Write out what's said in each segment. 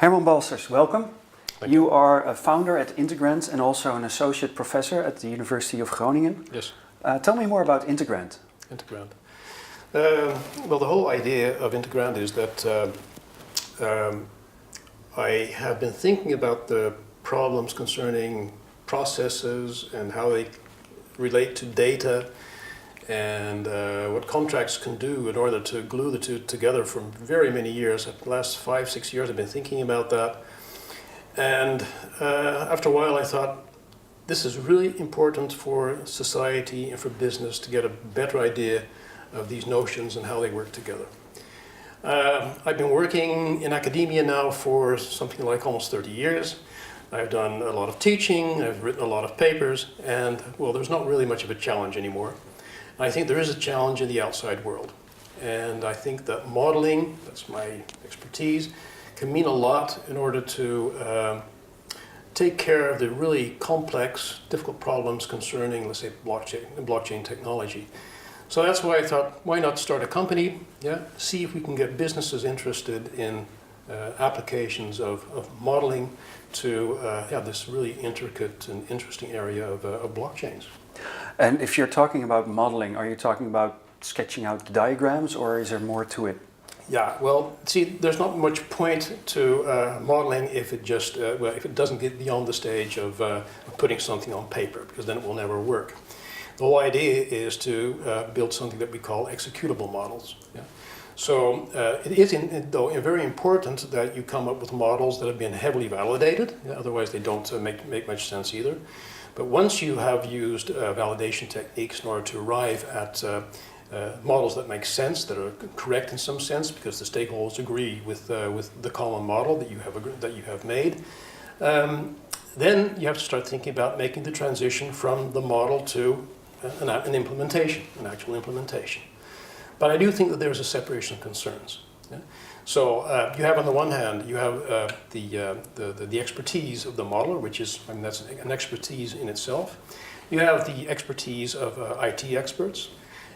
Herman Balsters, welcome. Thank You are a founder at Integrand and also an associate professor at the University of Groningen. Yes. Tell me more about Integrand. Integrand. Well, the whole idea of Integrand is that I have been thinking about the problems concerning processes and how they relate to data and what contracts can do in order to glue the two together for very many years. The last 5-6 years I've been thinking about that. And after a while I thought, this is really important for society and for business to get a better idea of these notions and how they work together. I've been working in academia now for something like almost 30 years. I've done a lot of teaching, I've written a lot of papers, and well, there's not really much of a challenge anymore. I think there is a challenge in the outside world. And I think that modeling, that's my expertise, can mean a lot in order to take care of the really complex, difficult problems concerning, let's say, blockchain technology. So that's why I thought, why not start a company, see if we can get businesses interested in applications of modeling to this really intricate and interesting area of blockchains. And if you're talking about modeling, are you talking about sketching out the diagrams or is there more to it? Yeah, well, see, there's not much point to modeling if it just if it doesn't get beyond the stage of putting something on paper, because then it will never work. The whole idea is to build something that we call executable models. Yeah? So it is, though, very important that you come up with models that have been heavily validated. Yeah? Otherwise, they don't make much sense either. But once you have used validation techniques in order to arrive at models that make sense, that are correct in some sense, because the stakeholders agree with the common model that you have made, then you have to start thinking about making the transition from the model to an implementation, an actual implementation. But I do think that there's a separation of concerns. Yeah? So you have, on the one hand, you have the expertise of the modeler, which is, I mean, that's an expertise in itself. You have the expertise of IT experts.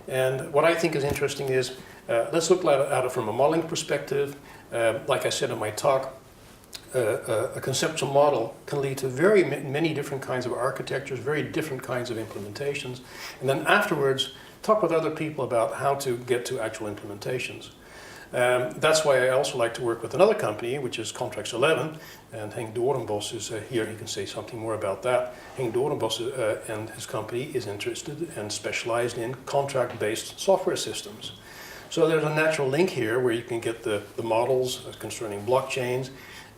And what I think is interesting is, let's look at it from a modeling perspective. Like I said in my talk, a conceptual model can lead to very many different kinds of architectures, very different kinds of implementations. And then afterwards, talk with other people about how to get to actual implementations. That's why I also like to work with another company, which is Contracts 11, and Henk Doornbos is here. He can say something more about that. Henk Doornbos and his company is interested and specialized in contract-based software systems. So there's a natural link here where you can get the models concerning blockchains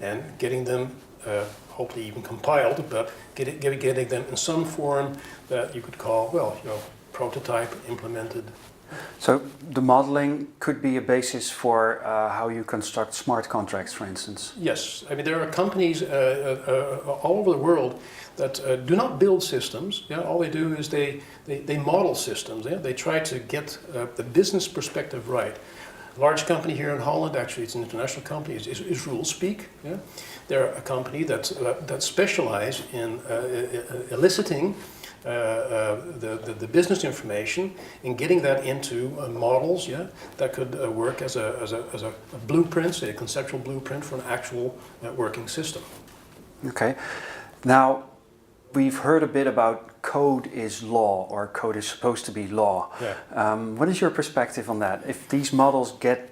and getting them, hopefully even compiled, but getting them in some form that you could call, well, you know, prototype, implemented. So the modeling could be a basis for how you construct smart contracts, for instance? Yes. I mean, there are companies all over the world that do not build systems. Yeah? All they do is they model systems. Yeah? They try to get the business perspective right. A large company here in Holland, actually it's an international company, is RuleSpeak. Yeah? They're a company that specialize in eliciting the business information and getting that into models, that could work as a blueprint, say a conceptual blueprint for an actual working system. Okay. Now, we've heard a bit about code is law, or code is supposed to be law. Yeah. What is your perspective on that? If these models get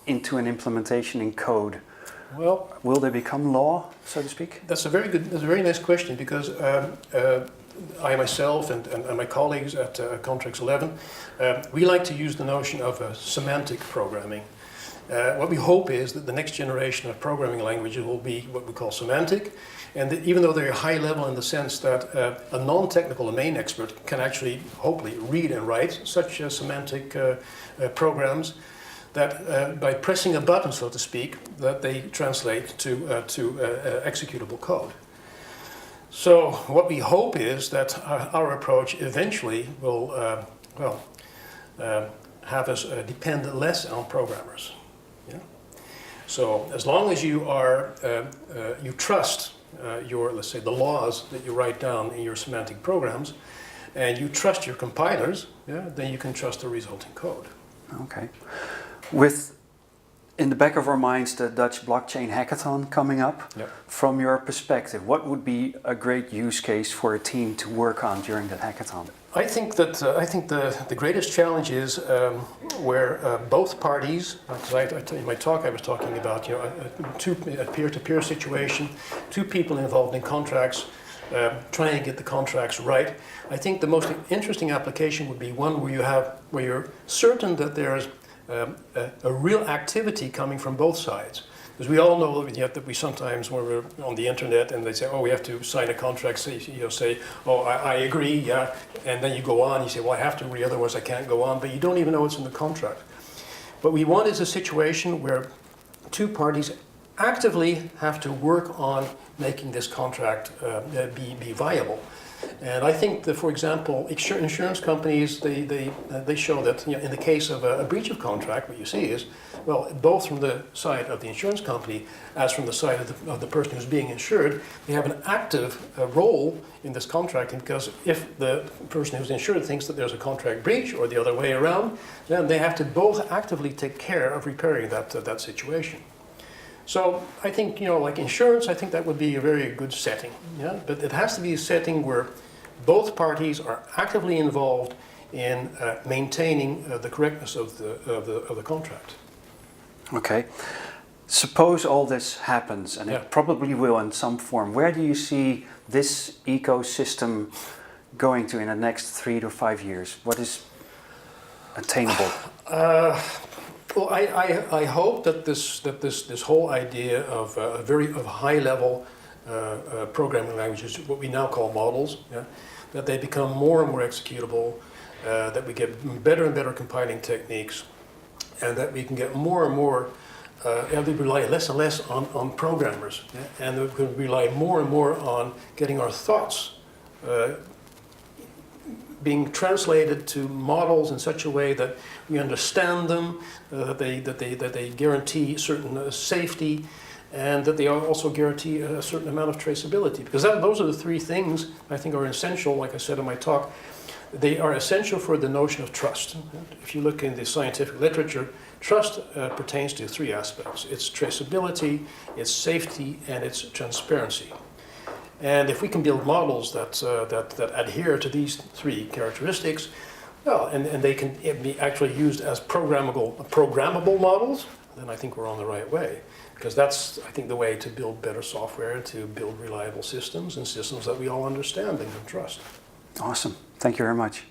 into an implementation in code, well, will they become law, so to speak? That's a very nice question, because I myself and my colleagues at Contracts 11, we like to use the notion of semantic programming. What we hope is that the next generation of programming languages will be what we call semantic, and that even though they're high level in the sense that a non-technical domain expert can actually, hopefully, read and write such semantic programs, that by pressing a button, so to speak, that they translate to executable code. So what we hope is that our approach eventually will have us depend less on programmers. Yeah? So as long as you are you trust your, let's say, the laws that you write down in your semantic programs, and you trust your compilers, then you can trust the resulting code. Okay. With in the back of our minds, the Dutch blockchain hackathon coming up. Yep. From your perspective, what would be a great use case for a team to work on during that hackathon? I think that the greatest challenge is where both parties. Because in my talk I was talking about a peer-to-peer situation, two people involved in contracts, trying to get the contracts right. I think the most interesting application would be one where you're certain that there's a real activity coming from both sides. Because we all know that we sometimes, when we're on the internet and they say, oh, we have to sign a contract, say, oh, I agree, yeah, and then you go on, you say, well, I have to agree, otherwise I can't go on, but you don't even know what's in the contract. What we want is a situation where two parties actively have to work on making this contract be viable. And I think that, for example, insurance companies, they show that in the case of a breach of contract, what you see is, well, both from the side of the insurance company as from the side of the person who's being insured, they have an active role in this contracting, because if the person who's insured thinks that there's a contract breach or the other way around, then they have to both actively take care of repairing that situation. So I think, like insurance, I think that would be a very good setting. Yeah? But it has to be a setting where both parties are actively involved in maintaining the correctness of the contract. Okay. Suppose all this happens, and it probably will in some form. Where do you see this ecosystem going to in the next 3 to 5 years? What is attainable? Well, I hope that this whole idea of high level programming languages, what we now call models, that they become more and more executable, that we get better and better compiling techniques, and that we can get more and more, and we rely less and less on programmers, and we can rely more and more on getting our thoughts being translated to models in such a way that we understand them, that they guarantee certain safety, and that they also guarantee a certain amount of traceability. Because those are the three things I think are essential, like I said in my talk. They are essential for the notion of trust. If you look in the scientific literature, trust pertains to three aspects. It's traceability, it's safety, and it's transparency. And if we can build models that adhere to these three characteristics, well, and they can be actually used as programmable models, then I think we're on the right way. Because that's, I think, the way to build better software, to build reliable systems, and systems that we all understand and can trust. Awesome. Thank you very much.